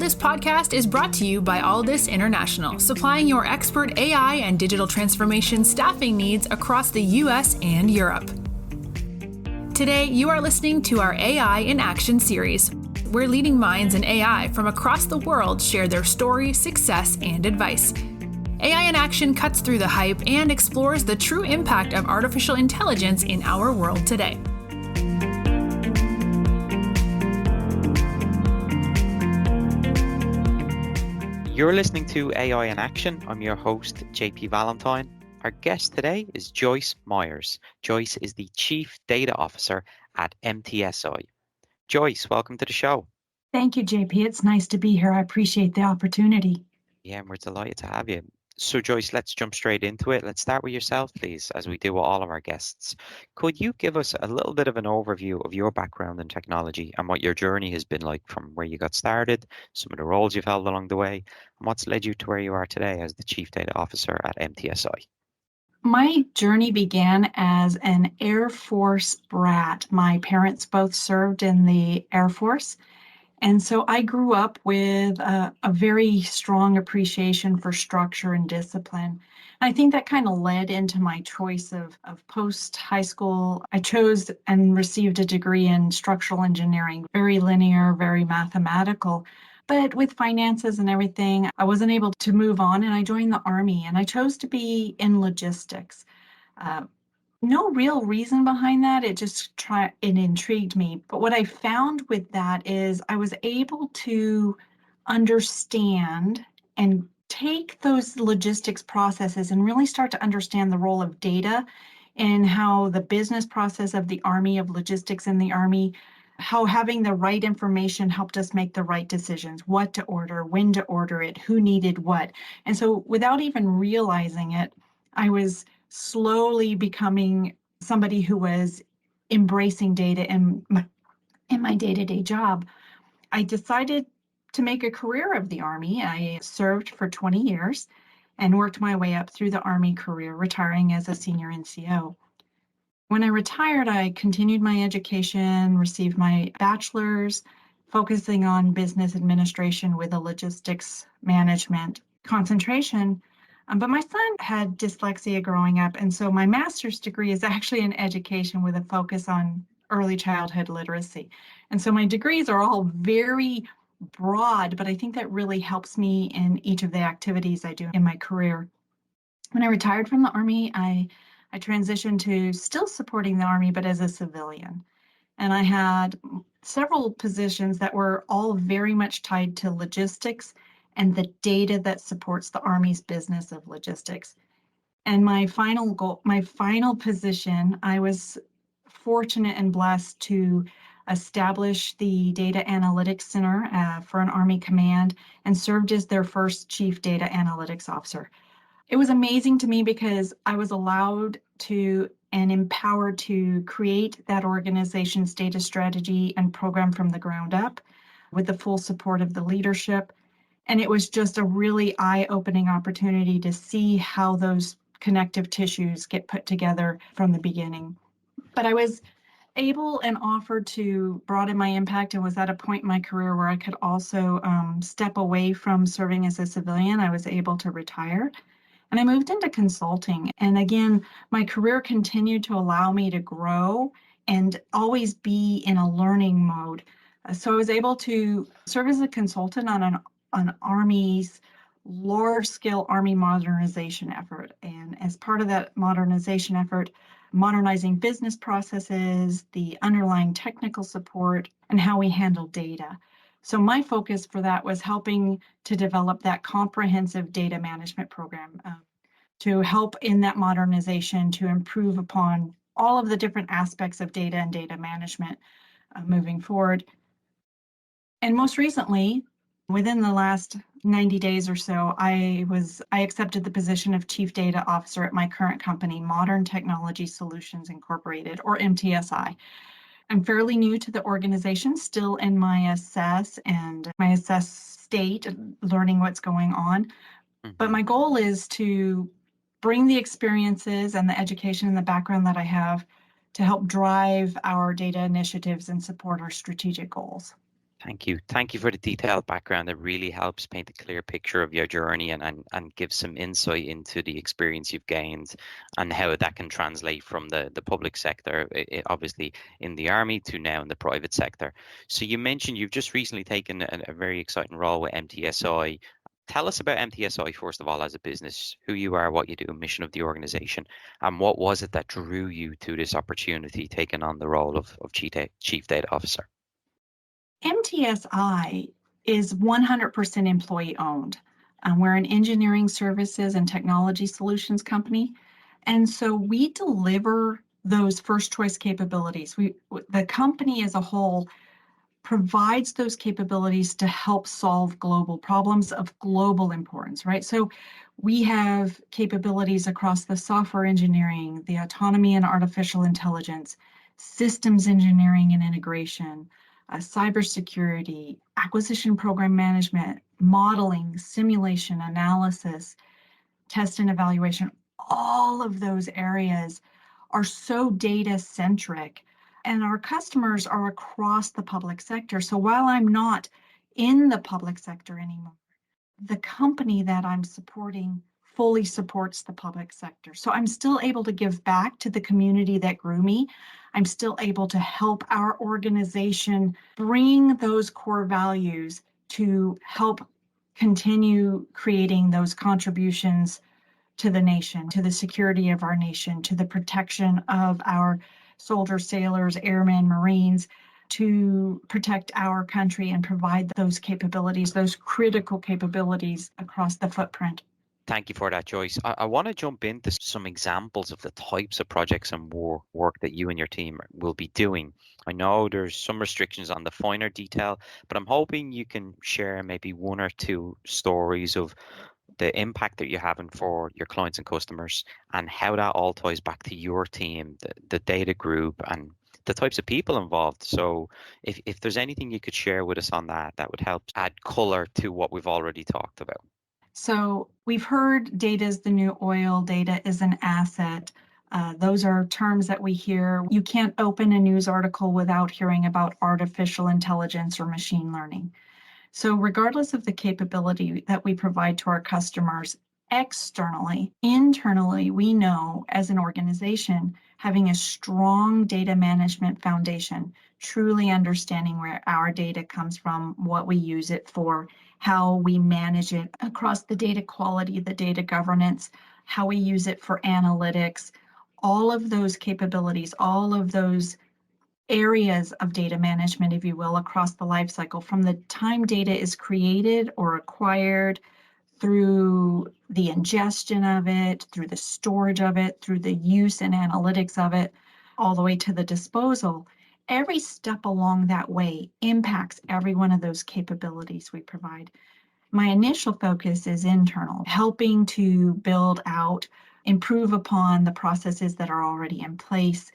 Alldus podcast is brought to you by Alldus International, supplying your expert AI and digital transformation staffing needs across the US and Europe. Today, you are listening to our AI in Action series, where leading minds in AI from across the world share their story, success, and advice. AI in Action cuts through the hype and explores the true impact of artificial intelligence in our world today. You're listening to AI in Action. I'm your host, JP Valentine. Our guest today is Joyce Myers. Joyce is the Chief Data Officer at MTSi. Joyce, welcome to the show. Thank you, JP. It's nice to be here. I appreciate the opportunity. Yeah, and we're delighted to have you. So Joyce, let's jump straight into it. Let's start with yourself, please, as we do with all of our guests. Could you give us a little bit of an overview of your background in technology and what your journey has been like from where you got started, some of the roles you've held along the way, and what's led you to where you are today as the Chief Data Officer at MTSi? My journey began as an Air Force brat. My parents both served in the Air Force. And so I grew up with a very strong appreciation for structure and discipline. I think that kind of led into my choice of post-high school. I chose and received a degree in structural engineering, very linear, very mathematical. But with finances and everything, I wasn't able to move on, and I joined the Army, and I chose to be in logistics. No real reason behind that. It intrigued me. But what I found with that is I was able to understand and take those logistics processes and really start to understand the role of data and how the business process of the Army, of logistics in the Army, how having the right information helped us make the right decisions, what to order, when to order it, who needed what. And so without even realizing it, I was slowly becoming somebody who was embracing data in my day-to-day job. I decided to make a career of the Army. I served for 20 years and worked my way up through the Army career, retiring as a senior NCO. When I retired, I continued my education, received my bachelor's, focusing on business administration with a logistics management concentration. But my son had dyslexia growing up, and so my master's degree is actually in education with a focus on early childhood literacy. And so my degrees are all very broad, but I think that really helps me in each of the activities I do in my career. When I retired from the Army, I transitioned to still supporting the Army, but as a civilian. And I had several positions that were all very much tied to logistics and the data that supports the Army's business of logistics. And my final position, I was fortunate and blessed to establish the Data Analytics Center for an Army command and served as their first Chief Data Analytics Officer. It was amazing to me because I was allowed to and empowered to create that organization's data strategy and program from the ground up with the full support of the leadership. And it was just a really eye-opening opportunity to see how those connective tissues get put together from the beginning. But I was able and offered to broaden my impact and was at a point in my career where I could also step away from serving as a civilian. I was able to retire. And I moved into consulting. And again, my career continued to allow me to grow and always be in a learning mode. So I was able to serve as a consultant on an Army's large-scale Army modernization effort. And as part of that modernization effort, modernizing business processes, the underlying technical support, and how we handle data. So my focus for that was helping to develop that comprehensive data management program to help in that modernization to improve upon all of the different aspects of data and data management moving forward. And most recently, within the last 90 days or so, I accepted the position of Chief Data Officer at my current company, Modern Technology Solutions Incorporated, or MTSi. I'm fairly new to the organization, still in my assess state, learning what's going on. But my goal is to bring the experiences and the education and the background that I have to help drive our data initiatives and support our strategic goals. Thank you. Thank you for the detailed background. It really helps paint a clear picture of your journey and give some insight into the experience you've gained and how that can translate from the public sector, obviously in the army, to now in the private sector. So you mentioned you've just recently taken a very exciting role with MTSi. Tell us about MTSi, first of all, as a business, who you are, what you do, mission of the organization, and what was it that drew you to this opportunity, taking on the role of Chief Data Officer? MTSi is 100% employee owned. We're an engineering services and technology solutions company. And so we deliver those first choice capabilities. The company as a whole provides those capabilities to help solve global problems of global importance, right? So we have capabilities across the software engineering, the autonomy and artificial intelligence, systems engineering and integration, cybersecurity, acquisition program management, modeling, simulation, analysis, test and evaluation. All of those areas are so data centric, and our customers are across the public sector. So while I'm not in the public sector anymore, the company that I'm supporting fully supports the public sector. So I'm still able to give back to the community that grew me. I'm still able to help our organization bring those core values to help continue creating those contributions to the nation, to the security of our nation, to the protection of our soldiers, sailors, airmen, Marines, to protect our country and provide those capabilities, those critical capabilities across the footprint. Thank you for that, Joyce. I want to jump into some examples of the types of projects and work that you and your team will be doing. I know there's some restrictions on the finer detail, but I'm hoping you can share maybe one or two stories of the impact that you're having for your clients and customers and how that all ties back to your team, the data group, and the types of people involved. So if there's anything you could share with us on that, that would help add color to what we've already talked about. So we've heard data is the new oil, data is an asset. Those are terms that we hear. You can't open a news article without hearing about artificial intelligence or machine learning. So regardless of the capability that we provide to our customers externally, internally, we know as an organization, having a strong data management foundation, truly understanding where our data comes from, what we use it for, how we manage it across the data quality, the data governance, how we use it for analytics, all of those capabilities, all of those areas of data management, if you will, across the life cycle, from the time data is created or acquired, through the ingestion of it, through the storage of it, through the use and analytics of it, all the way to the disposal. Every step along that way impacts every one of those capabilities we provide. My initial focus is internal, helping to build out, improve upon the processes that are already in place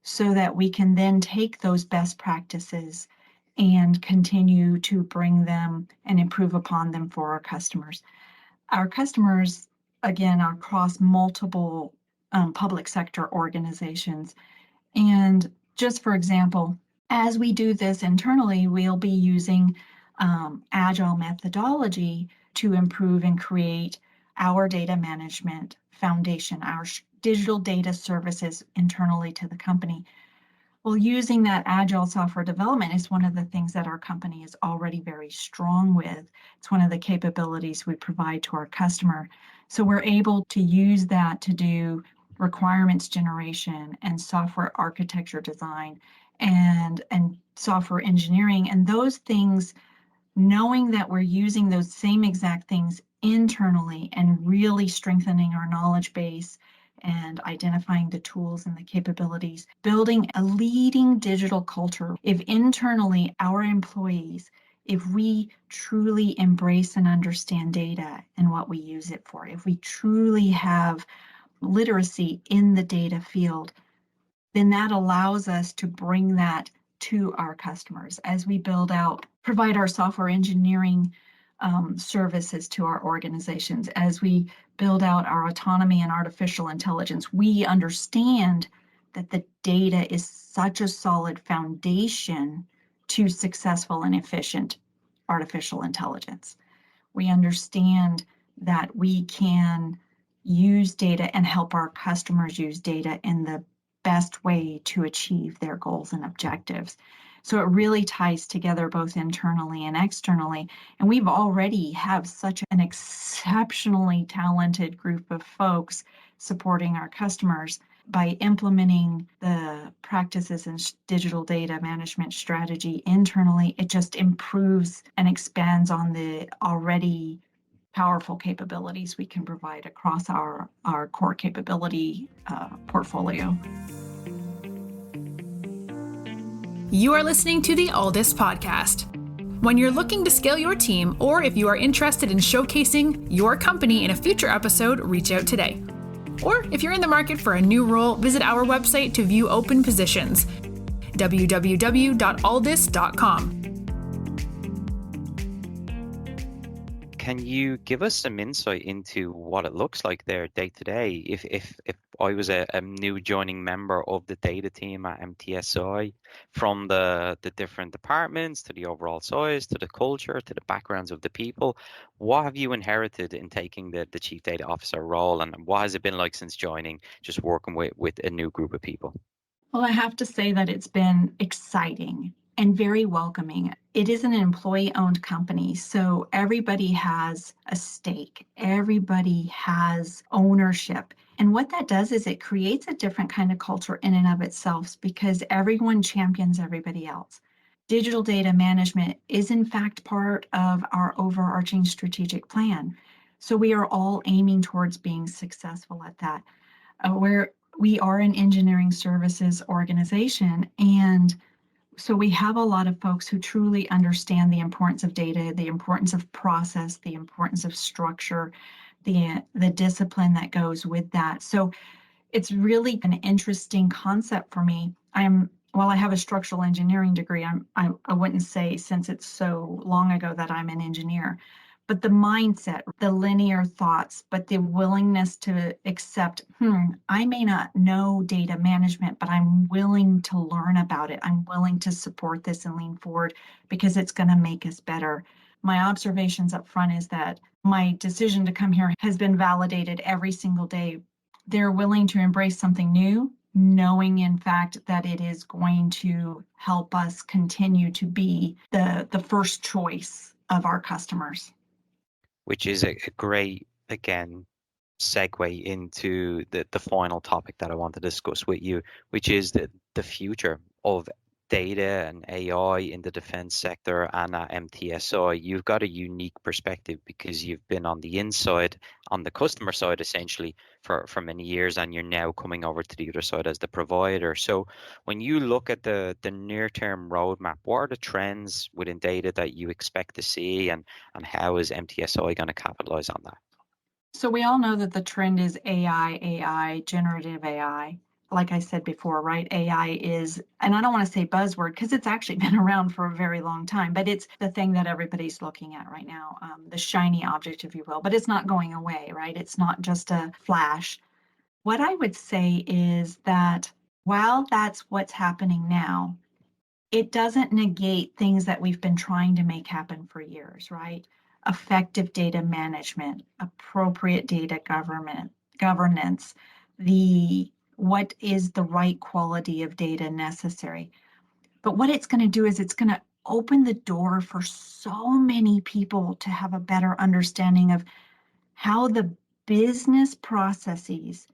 so that we can then take those best practices and continue to bring them and improve upon them for our customers. Our customers, again, are across multiple public sector organizations. And just for example, as we do this internally, we'll be using agile methodology to improve and create our data management foundation, our digital data services internally to the company. Well, using that agile software development is one of the things that our company is already very strong with. It's one of the capabilities we provide to our customer. So we're able to use that to do requirements generation and software architecture design and software engineering. And those things, knowing that we're using those same exact things internally and really strengthening our knowledge base and identifying the tools and the capabilities, building a leading digital culture. If internally our employees, if we truly embrace and understand data and what we use it for, if we truly have literacy in the data field, then that allows us to bring that to our customers as we provide our software engineering services to our organizations. As we build out our autonomy and artificial intelligence, we understand that the data is such a solid foundation to successful and efficient artificial intelligence. We understand that we can use data and help our customers use data in the best way to achieve their goals and objectives. So it really ties together both internally and externally. And we've already have such an exceptionally talented group of folks supporting our customers. By implementing the practices and digital data management strategy internally, it just improves and expands on the already powerful capabilities we can provide across our core capability portfolio. You are listening to the Alldus podcast. When you're looking to scale your team, or if you are interested in showcasing your company in a future episode, reach out today. Or if you're in the market for a new role, visit our website to view open positions, www.alldus.com. Can you give us some insight into what it looks like there day to day? If I was a new joining member of the data team at MTSi, from the different departments to the overall size, to the culture, to the backgrounds of the people, what have you inherited in taking the chief data officer role, and what has it been like since joining, just working with a new group of people? Well, I have to say that it's been exciting and very welcoming. It is an employee-owned company, so everybody has a stake. Everybody has ownership. And what that does is it creates a different kind of culture in and of itself because everyone champions everybody else. Digital data management is in fact part of our overarching strategic plan. So we are all aiming towards being successful at that. We are an engineering services organization, and so we have a lot of folks who truly understand the importance of data, the importance of process, the importance of structure, the discipline that goes with that. So it's really an interesting concept for me. While I have a structural engineering degree, I wouldn't say, since it's so long ago, that I'm an engineer. But the mindset, the linear thoughts, but the willingness to accept, I may not know data management, but I'm willing to learn about it. I'm willing to support this and lean forward because it's going to make us better. My observations up front is that my decision to come here has been validated every single day. They're willing to embrace something new, knowing in fact that it is going to help us continue to be the first choice of our customers. Which is a great, again, segue into the final topic that I want to discuss with you, which is the future of data and AI in the defense sector and at MTSi. You've got a unique perspective because you've been on the inside, on the customer side, essentially, for many years, and you're now coming over to the other side as the provider. So when you look at the near-term roadmap, what are the trends within data that you expect to see, and how is MTSi going to capitalize on that? So we all know that the trend is AI, generative AI. Like I said before, right? AI is, and I don't want to say buzzword because it's actually been around for a very long time, but it's the thing that everybody's looking at right now, the shiny object, if you will, but it's not going away, right? It's not just a flash. What I would say is that while that's what's happening now, it doesn't negate things that we've been trying to make happen for years, right? Effective data management, appropriate data governance, what is the right quality of data necessary. But what it's going to do is it's going to open the door for so many people to have a better understanding of how the business processes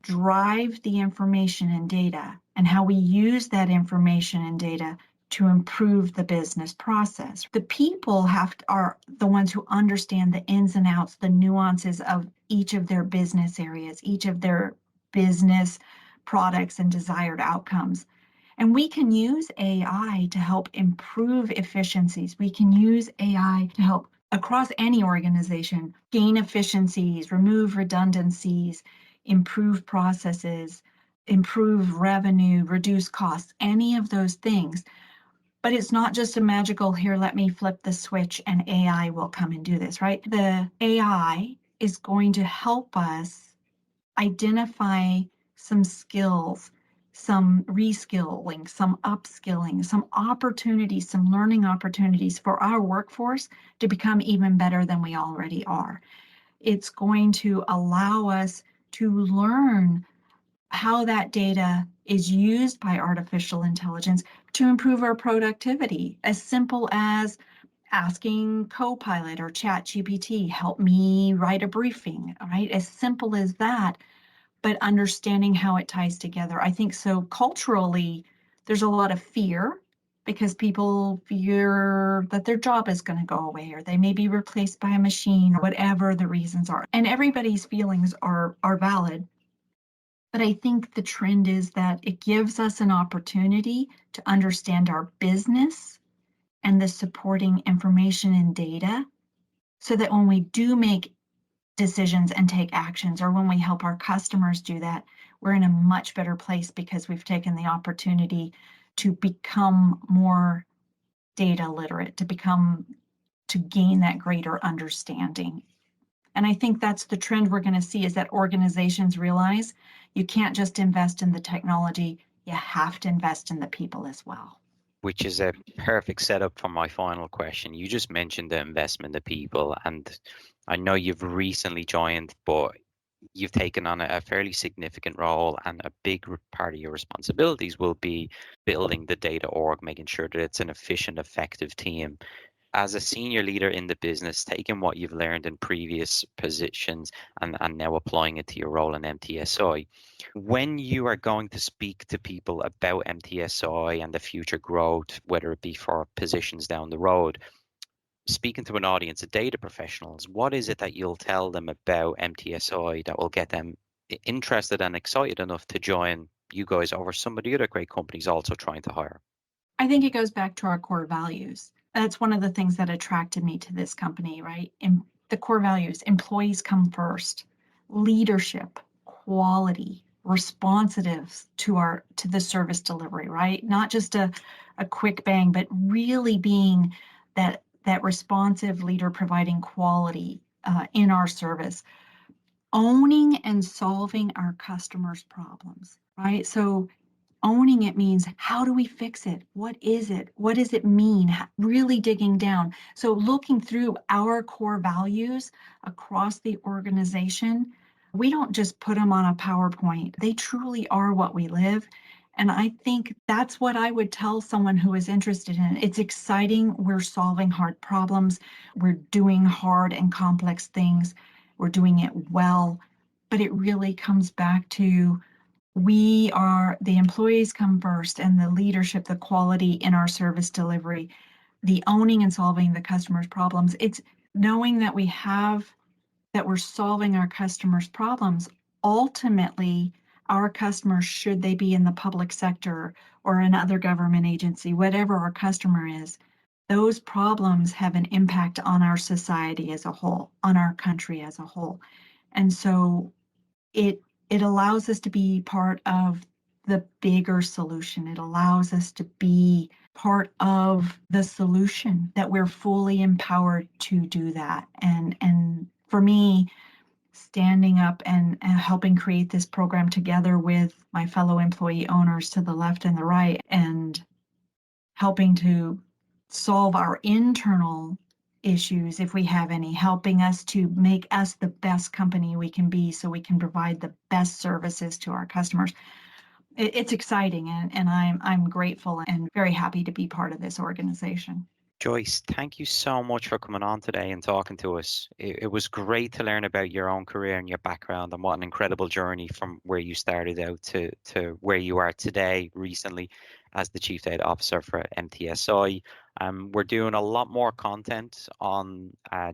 drive the information and data, and how we use that information and data to improve the business process. The people are the ones who understand the ins and outs, the nuances of each of their business areas, each of their business products and desired outcomes. And we can use AI to help improve efficiencies. We can use AI to help across any organization gain efficiencies, remove redundancies, improve processes, improve revenue, reduce costs, any of those things. But it's not just a magical, here, let me flip the switch and AI will come and do this, right? The AI is going to help us identify some skills some reskilling, some upskilling, some opportunities, some learning opportunities for our workforce to become even better than we already are. It's going to allow us to learn how that data is used by artificial intelligence to improve our productivity, as simple as asking Copilot or ChatGPT, help me write a briefing, right? As simple as that, but understanding how it ties together. I think so culturally, there's a lot of fear because people fear that their job is going to go away or they may be replaced by a machine or whatever the reasons are. And everybody's feelings are valid. But I think the trend is that it gives us an opportunity to understand our business and the supporting information and data so that when we do make decisions and take actions, or when we help our customers do that, we're in a much better place because we've taken the opportunity to become more data literate, to gain that greater understanding. And I think that's the trend we're going to see, is that organizations realize you can't just invest in the technology, you have to invest in the people as well. Which is a perfect setup for my final question. You just mentioned the investment in people, and I know you've recently joined, but you've taken on a fairly significant role, and a big part of your responsibilities will be building the data org, making sure that it's an efficient, effective team. As a senior leader in the business, taking what you've learned in previous positions and now applying it to your role in MTSi, when you are going to speak to people about MTSi and the future growth, whether it be for positions down the road, speaking to an audience of data professionals, what is it that you'll tell them about MTSi that will get them interested and excited enough to join you guys over some of the other great companies also trying to hire? I think it goes back to our core values. That's one of the things that attracted me to this company, right? The core values: employees come first, leadership, quality, responsiveness to the service delivery, right? Not just a quick bang, but really being that responsive leader providing quality in our service, owning and solving our customers' problems, right? So owning it means, how do we fix it? What is it? What does it mean? Really digging down. So looking through our core values across the organization, we don't just put them on a PowerPoint. They truly are what we live. And I think that's what I would tell someone who is interested in it. It's exciting. We're solving hard problems. We're doing hard and complex things. We're doing it well. But it really comes back to, the employees come first, and the leadership, the quality in our service delivery, the owning and solving the customer's problems. It's knowing that we're solving our customers' problems. Ultimately, our customers, should they be in the public sector or another government agency, whatever our customer is, those problems have an impact on our society as a whole, on our country as a whole. And so it allows us to be part of the bigger solution. It allows us to be part of the solution, that we're fully empowered to do that. And for me, standing up and helping create this program together with my fellow employee owners to the left and the right, and helping to solve our internal issues, if we have any, helping us to make us the best company we can be so we can provide the best services to our customers. It's exciting, and I'm grateful and very happy to be part of this organization. Joyce, thank you so much for coming on today and talking to us. It was great to learn about your own career and your background, and what an incredible journey from where you started out to where you are today, recently, as the Chief Data Officer for MTSi. We're doing a lot more content on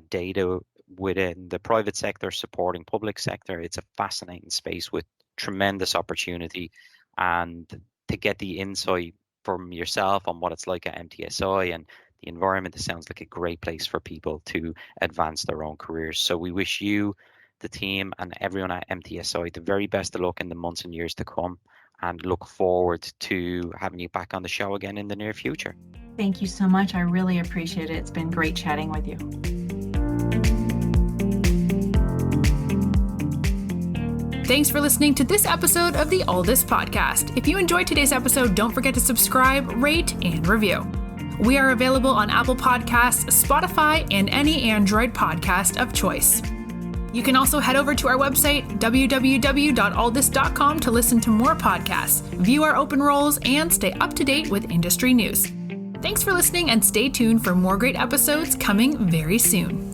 data within the private sector supporting public sector. It's a fascinating space with tremendous opportunity, and to get the insight from yourself on what it's like at MTSi and the environment, it sounds like a great place for people to advance their own careers. So we wish you, the team, and everyone at MTSi the very best of luck in the months and years to come, and look forward to having you back on the show again in the near future. Thank you so much. I really appreciate it. It's been great chatting with you. Thanks for listening to this episode of the Alldus podcast. If you enjoyed today's episode, don't forget to subscribe, rate, and review. We are available on Apple Podcasts, Spotify, and any Android podcast of choice. You can also head over to our website, www.alldus.com, to listen to more podcasts, view our open roles, and stay up to date with industry news. Thanks for listening, and stay tuned for more great episodes coming very soon.